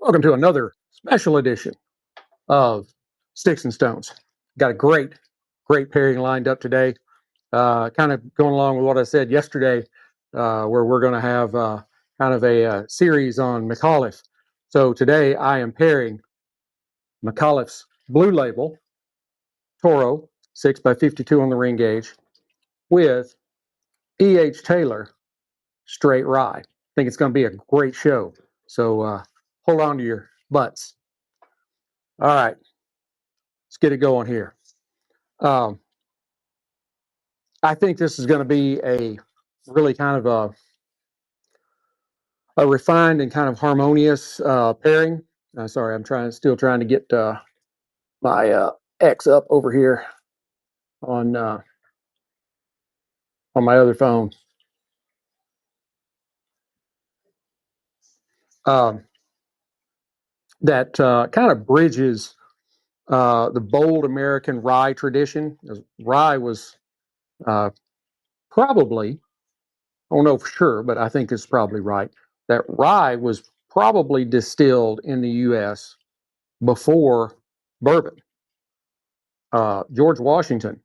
Welcome to another special edition of Sticks-n-Stones. Got a great pairing lined up today. Kind of going along with what I said yesterday, where we're going to have kind of a series on Micallef. So today I am pairing Micallef's Blue Label Toro 6x52 on the ring gauge with E.H. Taylor Straight Rye. I think it's going to be a great show. So hold on to your butts. All right, let's get it going here. I think this is going to be a really kind of a refined and kind of harmonious pairing. Sorry, I'm still trying to get my X up over here on my other phone. That kind of bridges the bold American rye tradition. Rye was probably, I don't know for sure, but I think it's probably right, that rye was probably distilled in the U.S. before bourbon. George Washington,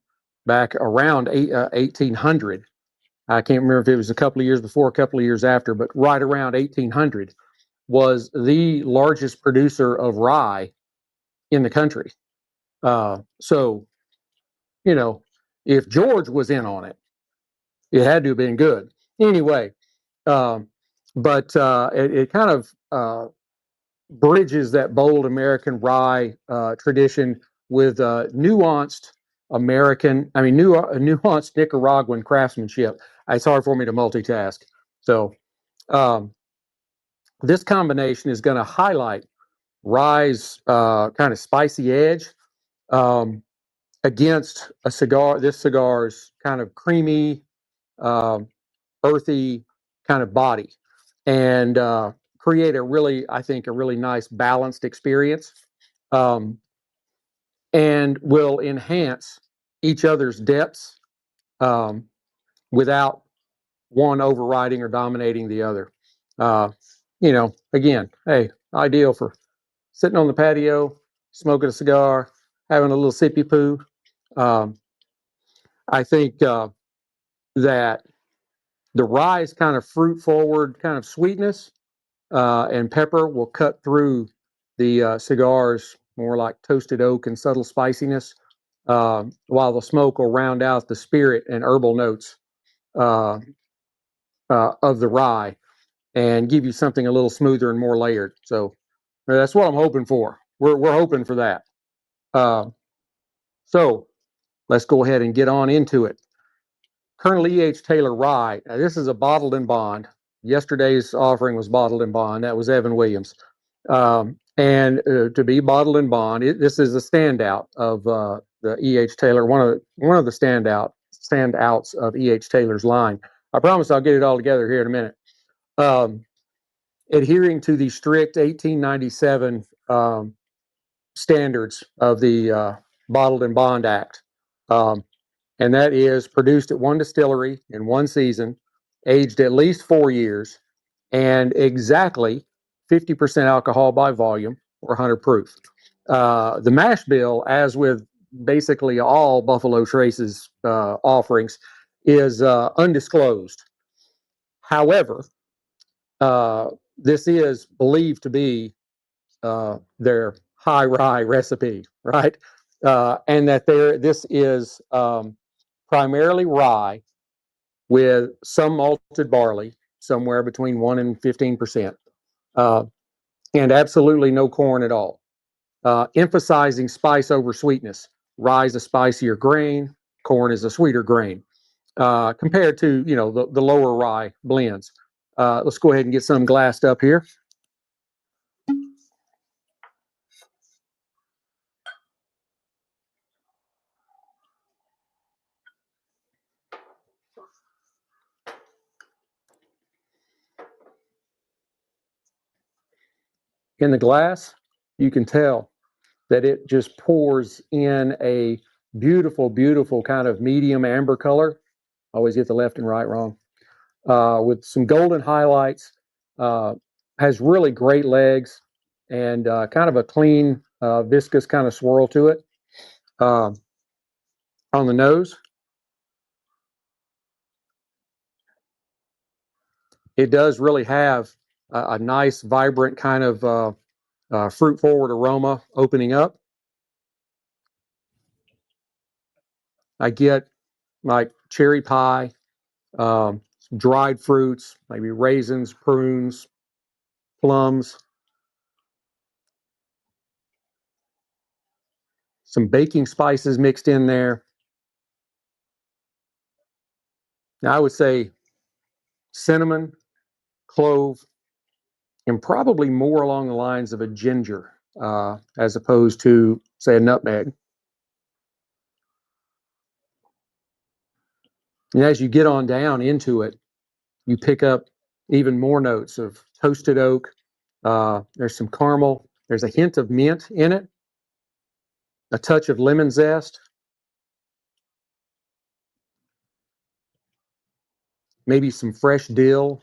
back around 1800, I can't remember if it was a couple of years before, a couple of years after, but right around 1800, was the largest producer of rye in the country. So, you know, if George was in on it, it had to have been good. Anyway, but it kind of bridges that bold American rye tradition with nuanced nuanced Nicaraguan craftsmanship. It's hard for me to multitask. So this combination is going to highlight rye's kind of spicy edge against this cigar's kind of creamy, earthy kind of body, and create I think, a really nice balanced experience, and will enhance each other's depths without one overriding or dominating the other. Again, hey, ideal for sitting on the patio, smoking a cigar, having a little sippy poo. I think that the rye's kind of fruit forward kind of sweetness and pepper will cut through the cigar's more like toasted oak and subtle spiciness, while the smoke will round out the spirit and herbal notes of the rye and give you something a little smoother and more layered. So that's what I'm hoping for. We're hoping for that. So let's go ahead and get on into it. Colonel E.H. Taylor Rye. Now, this is a bottled in bond. Yesterday's offering was bottled in bond. That was Evan Williams. And to be bottled in bond, this is a standout of the E.H. Taylor, one of the standouts of E.H. Taylor's line. I promise I'll get it all together here in a minute. Adhering to the strict 1897 standards of the Bottled in Bond Act. And that is produced at one distillery in one season, aged at least 4 years, and exactly 50% alcohol by volume or 100 proof. The mashbill, as with basically all Buffalo Trace's offerings, is undisclosed. However, this is believed to be their high-rye recipe, right? And that this is primarily rye with some malted barley, somewhere between 1 and 15%, and absolutely no corn at all. Emphasizing spice over sweetness. Rye is a spicier grain, corn is a sweeter grain, compared to the lower rye blends. Let's go ahead and get some glassed up here. In the glass, you can tell that it just pours in a beautiful, beautiful kind of medium amber color. Always get the left and right wrong. With some golden highlights, has really great legs, and kind of a clean, viscous kind of swirl to it. On the nose, it does really have a nice, vibrant kind of fruit-forward aroma opening up. I get like cherry pie, dried fruits, maybe raisins, prunes, plums, some baking spices mixed in there. Now, I would say cinnamon, clove, and probably more along the lines of a ginger as opposed to, say, a nutmeg. And as you get on down into it, you pick up even more notes of toasted oak. There's some caramel. There's a hint of mint in it, a touch of lemon zest, maybe some fresh dill,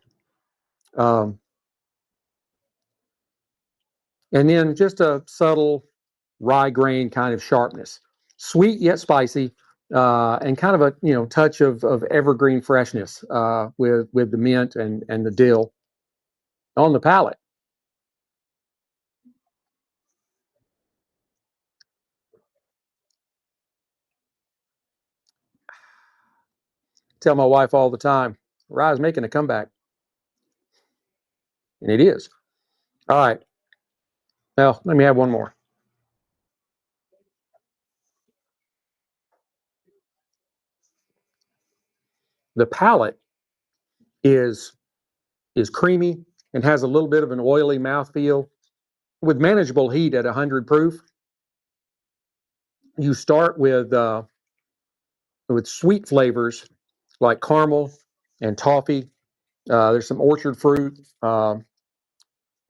um, and then just a subtle rye grain kind of sharpness, sweet yet spicy, and kind of a touch of evergreen freshness with the mint and the dill on the palate. Tell my wife all the time, rye is making a comeback, and it is. All right, now let me have one more. The palate is creamy and has a little bit of an oily mouthfeel with manageable heat at 100 proof. You start with sweet flavors like caramel and toffee. There's some orchard fruit,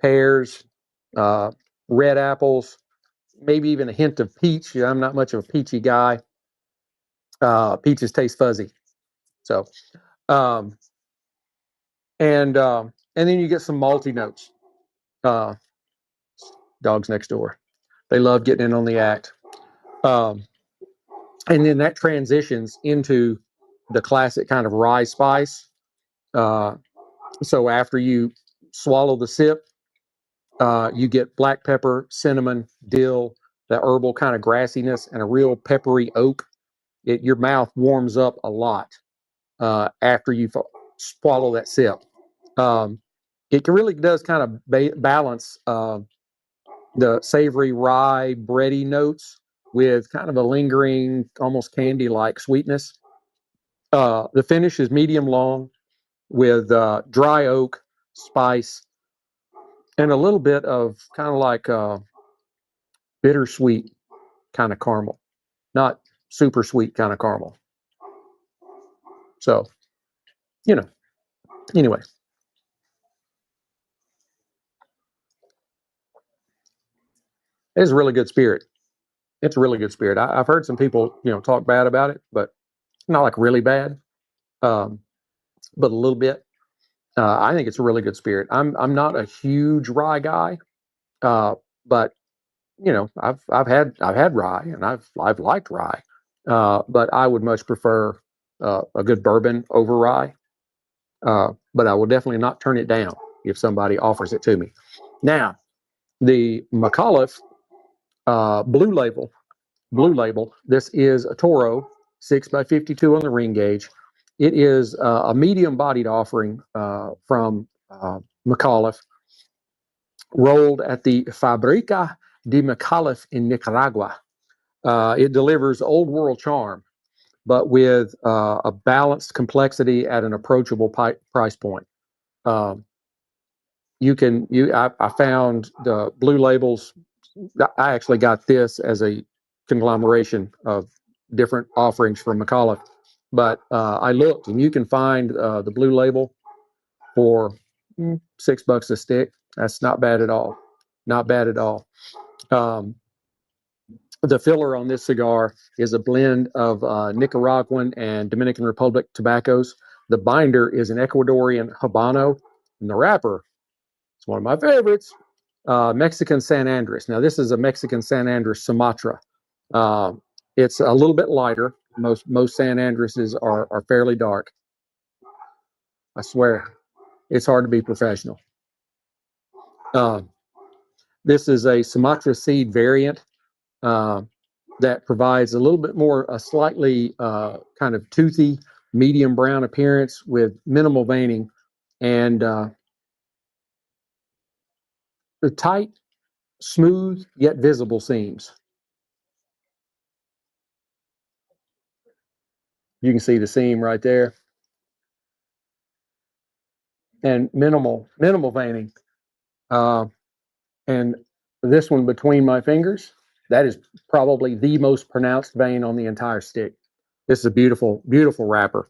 pears, uh, red apples, maybe even a hint of peach. I'm not much of a peachy guy. Peaches taste fuzzy, so um, and then you get some malty notes. Uh, Dogs next door, they love getting in on the act. Um, and then that transitions into the classic kind of rye spice. Uh, so after you swallow the sip, you get black pepper, cinnamon, dill, that herbal kind of grassiness, and a real peppery oak. Your mouth warms up a lot after you swallow that sip. Um, it really does kind of balance the savory rye bready notes with kind of a lingering, almost candy-like sweetness. The finish is medium long with dry oak, spice, and a little bit of kind of like bittersweet kind of caramel, not super sweet kind of caramel. So, you know, anyway, it's a really good spirit. It's a really good spirit. I've heard some people, talk bad about it, but not like really bad, um, but a little bit. I think it's a really good spirit. I'm not a huge rye guy, but I've had rye and I've liked rye, but I would much prefer a good bourbon over rye. But I will definitely not turn it down if somebody offers it to me. Now, the Micallef Blue Label. Blue Label. This is a Toro 6x52 on the ring gauge. It is a medium-bodied offering from Micallef, rolled at the Fabrica de Micallef in Nicaragua. It delivers old world charm, but with a balanced complexity at an approachable price point. Um, I found the Blue Labels. I actually got this as a conglomeration of different offerings from Micallef, but I looked and you can find the Blue Label for $6 a stick. That's not bad at all. Not bad at all. Um, the filler on this cigar is a blend of Nicaraguan and Dominican Republic tobaccos. The binder is an Ecuadorian Habano, and the wrapper, it's one of my favorites, Mexican San Andres. Now, this is a Mexican San Andres Sumatra. Uh, it's a little bit lighter. Most San Andreses are fairly dark. I swear, it's hard to be professional. Uh, this is a Sumatra seed variant uh, that provides a little bit more, a slightly kind of toothy, medium brown appearance with minimal veining and the tight, smooth, yet visible seams. You can see the seam right there. And minimal veining. And this one between my fingers, that is probably the most pronounced vein on the entire stick. This is a beautiful, beautiful wrapper.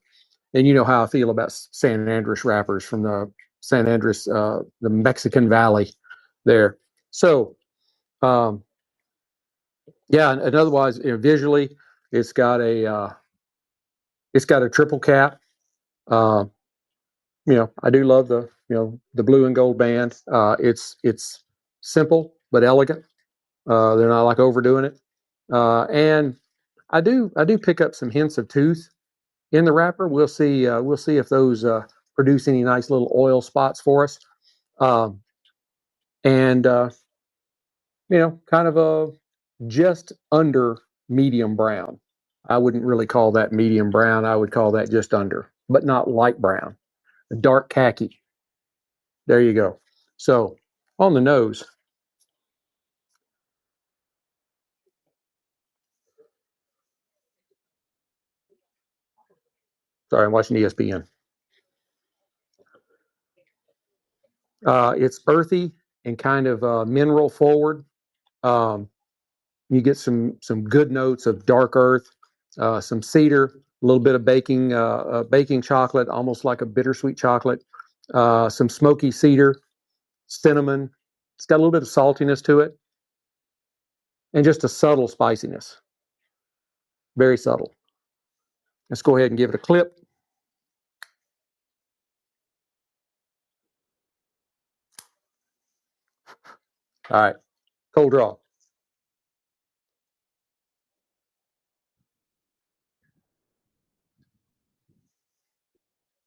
And you know how I feel about San Andres wrappers from the San Andres, the Mexican Valley there. So, yeah, and otherwise, visually, it's got a triple cap. Uh, I do love the blue and gold band. It's simple but elegant. They're not like overdoing it. And I do pick up some hints of tooth in the wrapper. We'll see if those produce any nice little oil spots for us. Um, and kind of a just under medium brown. I wouldn't really call that medium brown. I would call that just under, but not light brown. Dark khaki. There you go. So on the nose, sorry, I'm watching ESPN. It's earthy and kind of mineral forward. Um, you get some good notes of dark earth, some cedar, a little bit of baking chocolate, almost like a bittersweet chocolate, some smoky cedar, cinnamon. It's got a little bit of saltiness to it, and just a subtle spiciness, very subtle. Let's go ahead and give it a clip. All right, cold draw.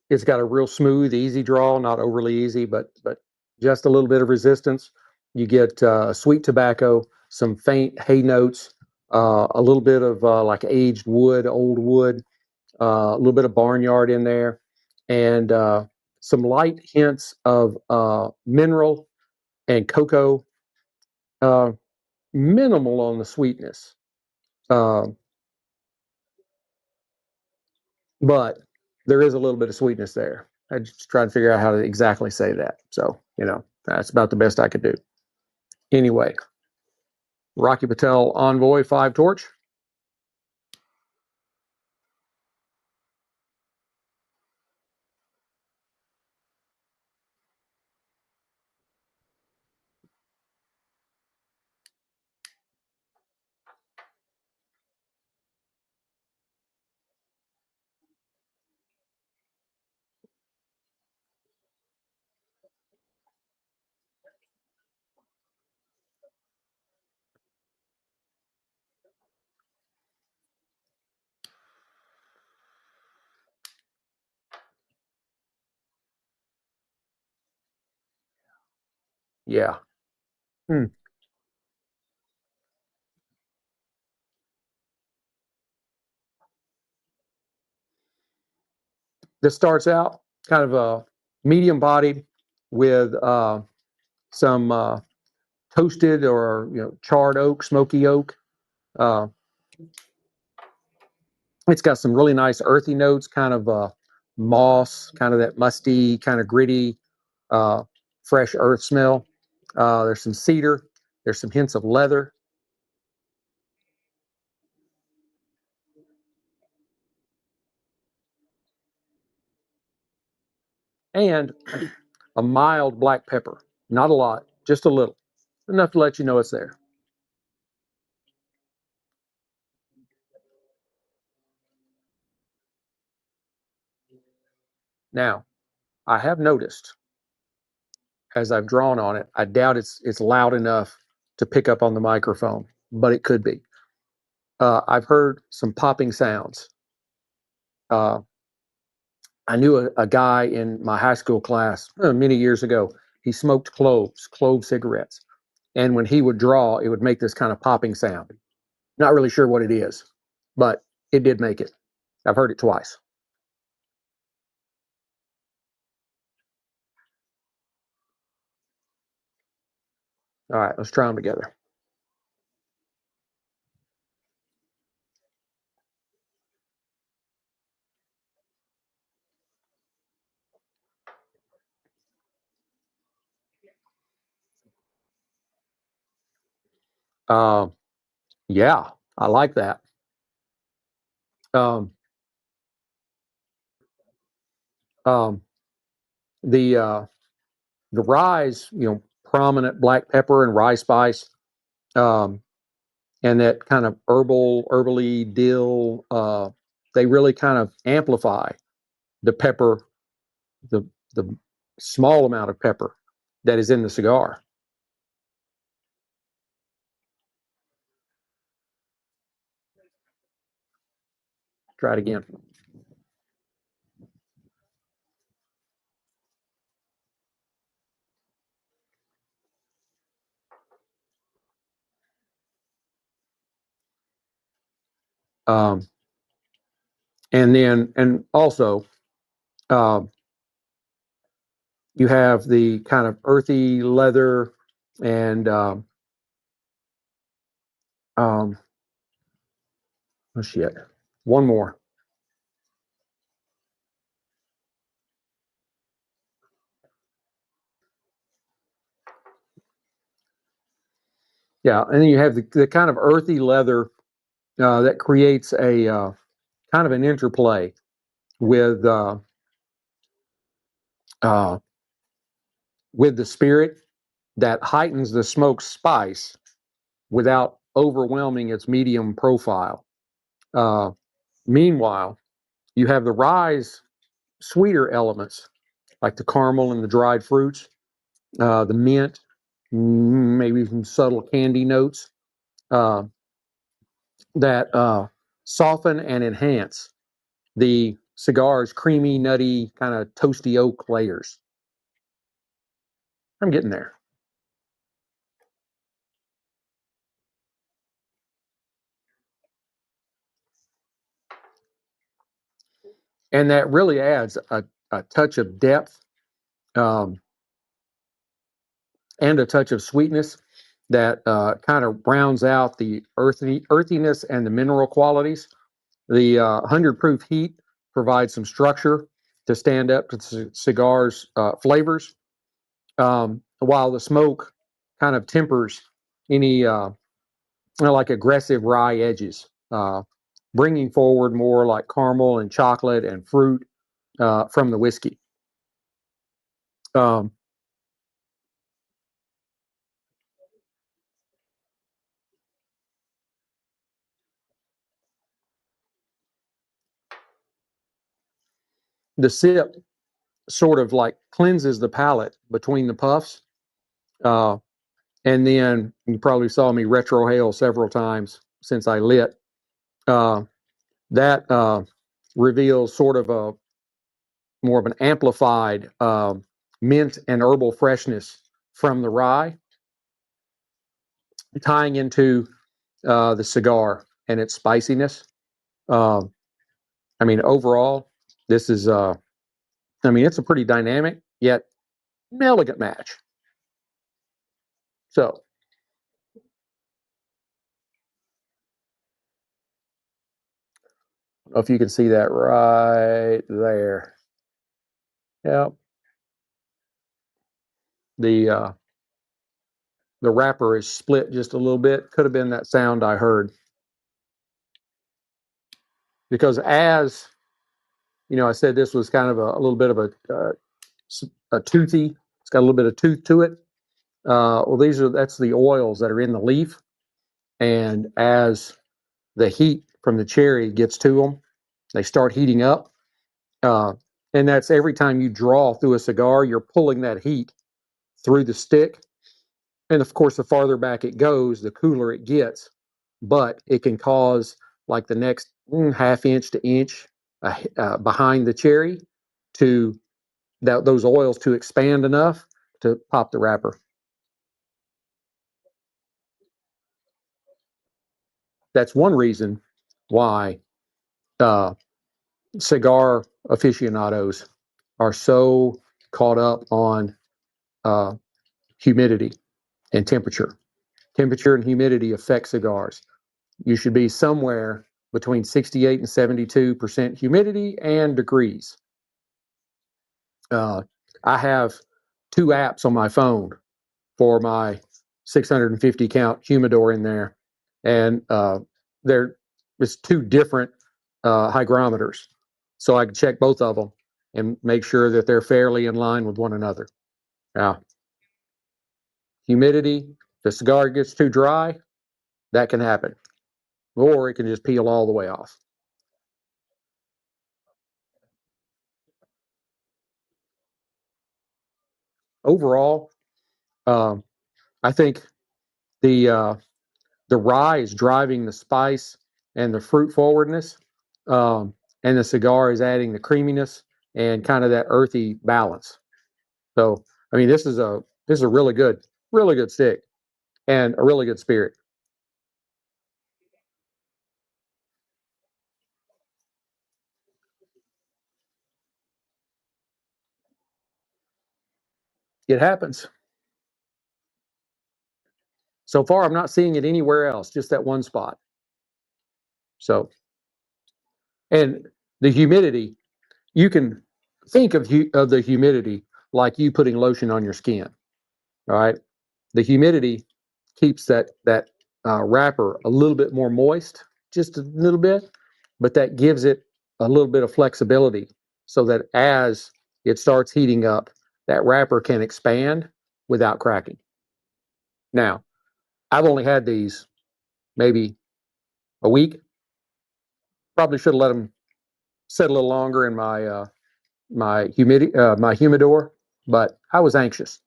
It's got a real smooth, easy draw, not overly easy, but just a little bit of resistance. You get sweet tobacco, some faint hay notes, a little bit of like aged wood, old wood, a little bit of barnyard in there, and some light hints of mineral and cocoa. Uh, Minimal on the sweetness, uh, but there is a little bit of sweetness there. I just try to figure out how to exactly say that. So, that's about the best I could do. Anyway, Rocky Patel Envoy 5 Torch. Yeah. Hmm. This starts out kind of a medium bodied with some toasted or charred oak, smoky oak. Uh, it's got some really nice earthy notes, kind of moss, kind of that musty, kind of gritty, uh, fresh earth smell. There's some cedar. There's some hints of leather, and a mild black pepper. Not a lot, just a little, enough to let you know it's there. Now, I have noticed as I've drawn on it, I doubt it's loud enough to pick up on the microphone, but it could be. I've heard some popping sounds. Uh, I knew a guy in my high school class many years ago. He smoked clove cigarettes. And when he would draw, it would make this kind of popping sound. Not really sure what it is, but it did make it. I've heard it twice. All right, let's try them together. Uh, yeah, I like that. Um, um, the uh, the rye's, prominent black pepper and rye spice, um, and that kind of herbally dill. They really kind of amplify the pepper, the the small amount of pepper that is in the cigar. Try it again. Um, and also, uh, you have the kind of earthy leather and um, oh shit, one more. Yeah, and then you have the kind of earthy leather that creates a kind of an interplay with uh, uh, with the spirit that heightens the smoke spice without overwhelming its medium profile. Uh, Meanwhile, you have the rye's sweeter elements like the caramel and the dried fruits, the mint, maybe some subtle candy notes uh, that soften and enhance the cigar's creamy, nutty, kind of toasty oak layers. I'm getting there. And that really adds a touch of depth um, and a touch of sweetness that kind of rounds out the earthiness and the mineral qualities. The 100 proof heat provides some structure to stand up to the cigar's flavors, while the smoke kind of tempers any like aggressive rye edges, bringing forward more like caramel and chocolate and fruit from the whiskey. Um, the sip sort of like cleanses the palate between the puffs. Uh, and then you probably saw me retrohale several times since I lit. Uh, that reveals sort of a more of an amplified mint and herbal freshness from the rye, tying into the cigar and its spiciness. Um, I mean, overall, this is, I mean, it's a pretty dynamic yet elegant match. So, I don't know if you can see that right there. Yeah, the uh, the wrapper is split just a little bit. Could have been that sound I heard because as I said this was kind of a little bit of a toothy. It's got a little bit of tooth to it. Well, that's the oils that are in the leaf, and as the heat from the cherry gets to them, they start heating up. Uh, and that's every time you draw through a cigar, you're pulling that heat through the stick. And of course, the farther back it goes, the cooler it gets. But it can cause like the next half inch to inch behind the cherry to those oils to expand enough to pop the wrapper. That's one reason why uh, cigar aficionados are so caught up on uh, humidity and temperature. Temperature and humidity affect cigars. You should be somewhere between 68 and 72% humidity and degrees. I have two apps on my phone for my 650 count humidor in there, and there's two different hygrometers, so I can check both of them and make sure that they're fairly in line with one another. Now, humidity, if the cigar gets too dry, that can happen, or it can just peel all the way off. Overall, um, I think the uh, the rye is driving the spice and the fruit forwardness, um, and the cigar is adding the creaminess and kind of that earthy balance. So, I mean, this is a really good stick and a really good spirit. It happens. So far, I'm not seeing it anywhere else, just that one spot. So, and the humidity, you can think of the humidity like you putting lotion on your skin. All right, the humidity keeps that wrapper a little bit more moist, just a little bit, but that gives it a little bit of flexibility so that as it starts heating up, that wrapper can expand without cracking. Now, I've only had these maybe a week. Probably should have let them sit a little longer in my humidor, but I was anxious.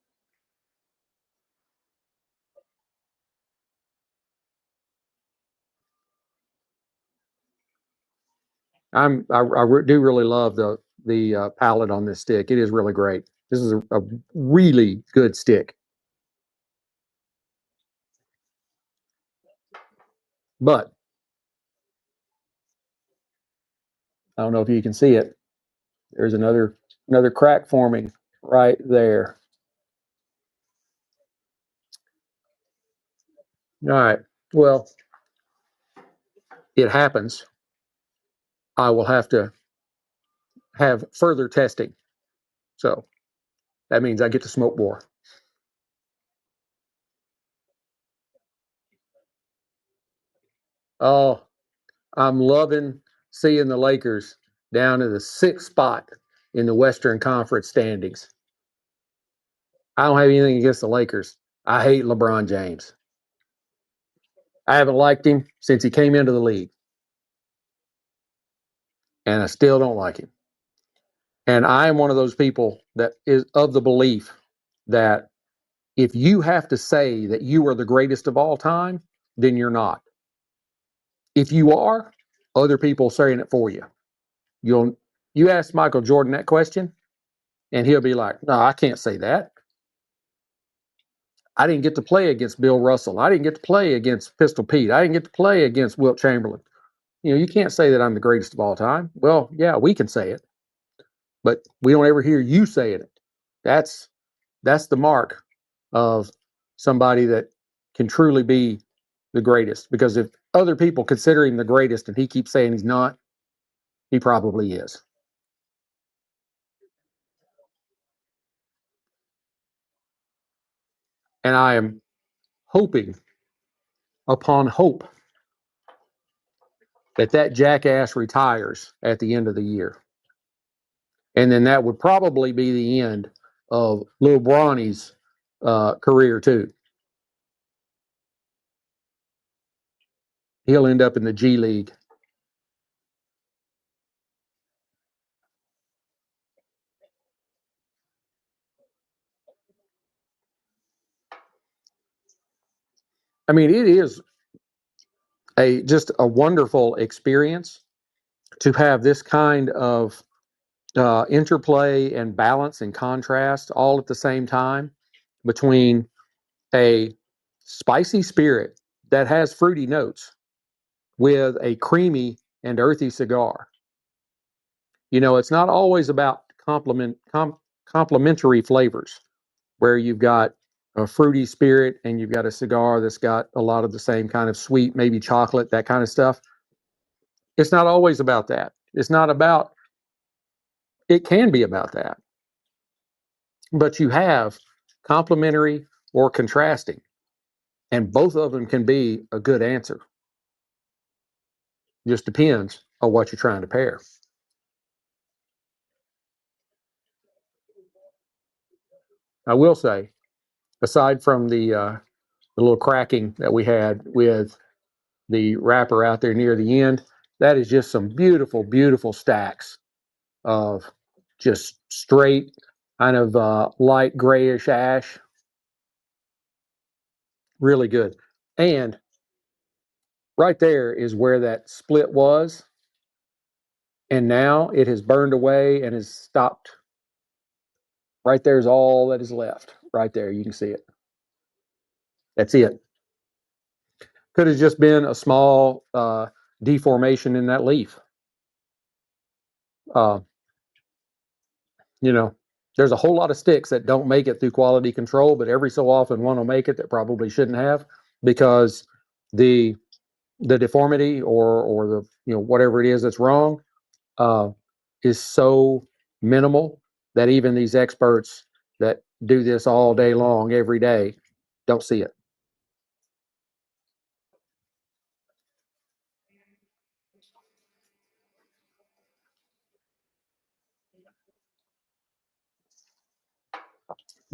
Do really love the palette on this stick. It is really great. This is a really good stick. But I don't know if you can see it. There's another crack forming right there. All right. Well, it happens. I will have to have further testing. So that means I get to smoke more. Oh, I'm loving seeing the Lakers down in the sixth spot in the Western Conference standings. I don't have anything against the Lakers. I hate LeBron James. I haven't liked him since he came into the league, and I still don't like him. And I am one of those people that is of the belief that if you have to say that you are the greatest of all time, then you're not. If you are, other people saying it for you. You'll you ask Michael Jordan that question, and he'll be like, "No, I can't say that. I didn't get to play against Bill Russell. I didn't get to play against Pistol Pete. I didn't get to play against Wilt Chamberlain. You can't say that I'm the greatest of all time." Well, yeah, we can say it, but we don't ever hear you saying it. That's that's the mark of somebody that can truly be the greatest. Because if other people consider him the greatest and he keeps saying he's not, he probably is. And I am hoping upon hope that jackass retires at the end of the year. And then that would probably be the end of Lil Bronny's career too. He'll end up in the G League. I mean, it is just a wonderful experience to have this kind of interplay and balance and contrast all at the same time between a spicy spirit that has fruity notes with a creamy and earthy cigar. You know, it's not always about complementary flavors where you've got a fruity spirit and you've got a cigar that's got a lot of the same kind of sweet, maybe chocolate, that kind of stuff. It's not always about that. It's not about, it can be about that, but you have complementary or contrasting, and both of them can be a good answer. Just depends on what you're trying to pair. I will say, aside from the little cracking that we had with the wrapper out there near the end, that is just some beautiful, beautiful stacks of just straight kind of light grayish ash. Really good. And right there is where that split was. And now it has burned away and has stopped. Right there's all that is left. Right there, you can see it. That's it. Could have just been a small deformation in that leaf. Uh, you know, there's a whole lot of sticks that don't make it through quality control, but every so often one will make it that probably shouldn't have, because the deformity or the, you know, whatever it is that's wrong uh, is so minimal that even these experts that do this all day long every day don't see it.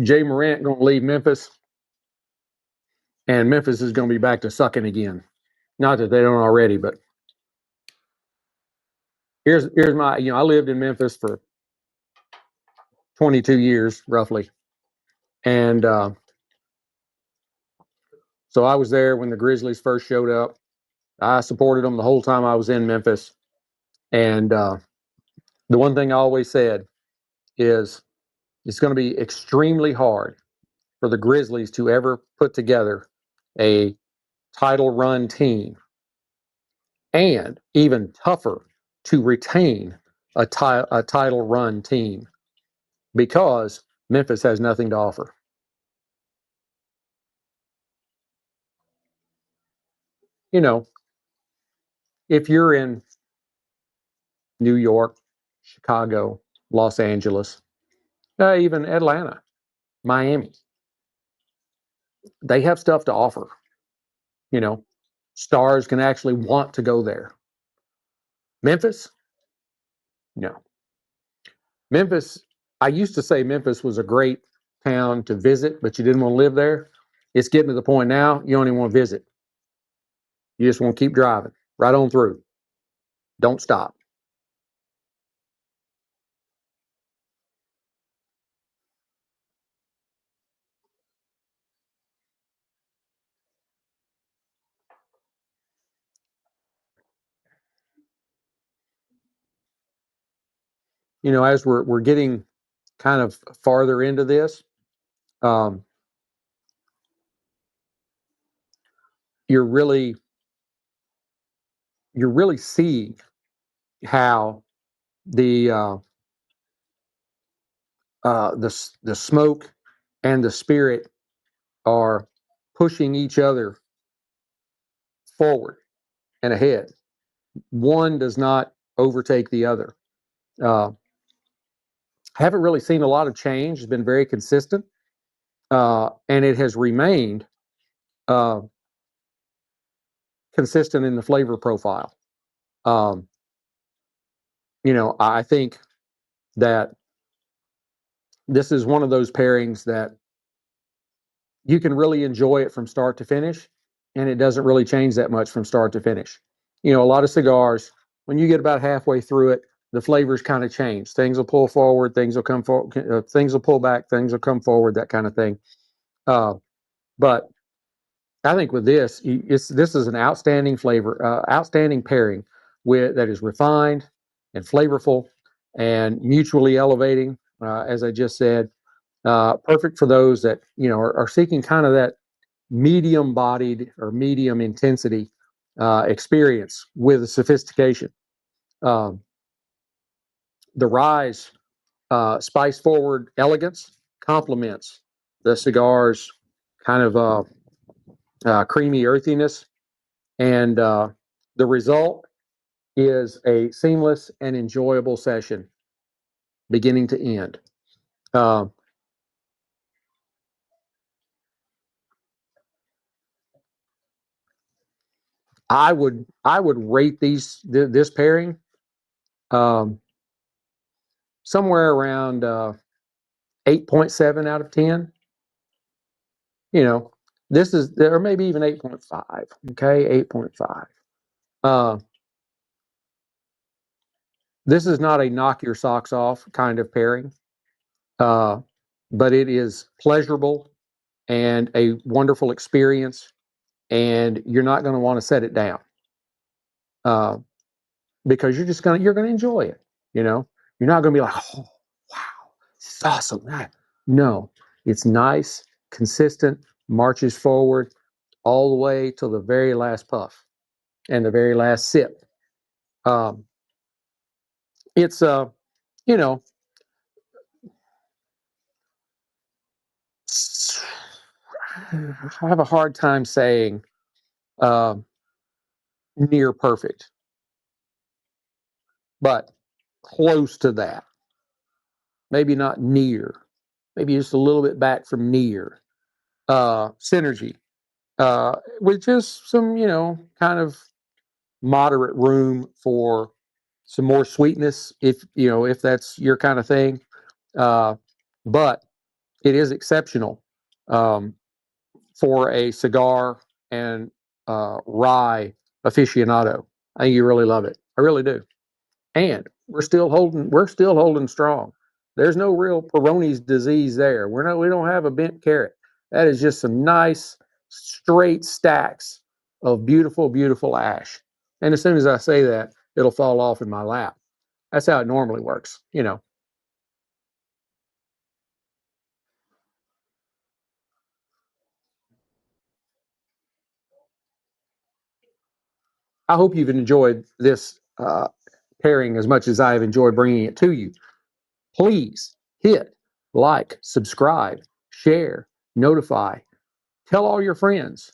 Jay Morant going to leave Memphis, and Memphis is going to be back to sucking again. Not that they don't already, but here's my, you know, I lived in Memphis for 22 years roughly, and so I was there when the Grizzlies first showed up. I supported them the whole time I was in Memphis, and the one thing I always said is it's going to be extremely hard for the Grizzlies to ever put together a title run team, and even tougher to retain a title run team, because Memphis has nothing to offer. You know, if you're in New York, Chicago, Los Angeles, even Atlanta, Miami, they have stuff to offer. You know, stars can actually want to go there. Memphis, no. Memphis, I used to say Memphis was a great town to visit, but you didn't want to live there. It's getting to the point now you don't even want to visit. You just want to keep driving right on through. Don't stop. You know, as we're getting kind of farther into this, um, you're really you're really seeing how the the smoke and the spirit are pushing each other forward and ahead. One does not overtake the other. Uh, haven't really seen a lot of change. It's been very consistent, and it has remained uh, consistent in the flavor profile. Um, you know, I think that this is one of those pairings that you can really enjoy it from start to finish, and it doesn't really change that much from start to finish. You know, a lot of cigars, when you get about halfway through it, the flavors kind of change. Things will pull forward, things will come forward, things will pull back, things will come forward, that kind of thing. Uh, but I think with this, this is an outstanding flavor, outstanding pairing with that is refined and flavorful and mutually elevating. As I just said, perfect for those that are seeking kind of that medium-bodied or medium intensity experience with sophistication. Um, the rye's spice-forward elegance complements the cigar's kind of creamy earthiness, and the result is a seamless and enjoyable session, beginning to end. Uh, I would rate this pairing um, somewhere around 8.7 out of 10. You know, this is, or maybe even 8.5. Okay, 8.5. Uh, this is not a knock your socks off kind of pairing, uh, but it is pleasurable and a wonderful experience, and you're not going to want to set it down uh, because you're gonna enjoy it. You know, you're not going to be like, oh wow, this is awesome. No, it's nice, consistent, marches forward all the way till the very last puff and the very last sip. Um, it's you know, I have a hard time saying uh, near perfect, but close to that. Maybe not near, maybe just a little bit back from near. Synergy, with just some, kind of moderate room for some more sweetness, if that's your kind of thing. Uh, but it is exceptional um, for a cigar and rye aficionado. I think you really love it. I really do. And we're still holding strong. There's no real Peyronie's disease there. We don't have a bent carrot. That is just some nice straight stacks of beautiful, beautiful ash. And as soon as I say that, it'll fall off in my lap. That's how it normally works. I hope you've enjoyed this pairing as much as I have enjoyed bringing it to you. Please hit like, subscribe, share, notify, tell all your friends,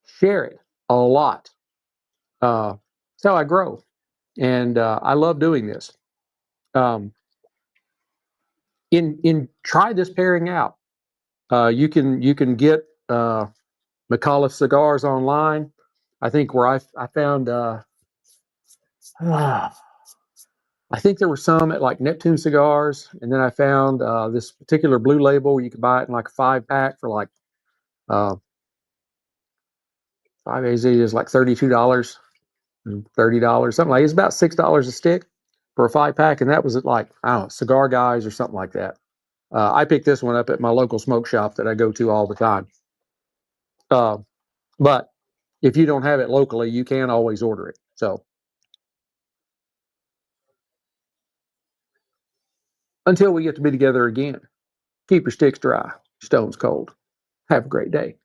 share it a lot. That's how I grow, and I love doing this. Um, in try this pairing out. You can get Micallef cigars online. I think where I found I think there were some at like Neptune Cigars, and then I found this particular blue label. You could buy it in like a 5 pack for like uh, 5 AZ is like $32 and $30, something like it's about $6 a stick for a 5 pack, and that was at like I don't know, Cigar Guys or something like that. I picked this one up at my local smoke shop that I go to all the time. Uh, but if you don't have it locally, you can always order it. So until we get to be together again, keep your sticks dry, stones cold. Have a great day.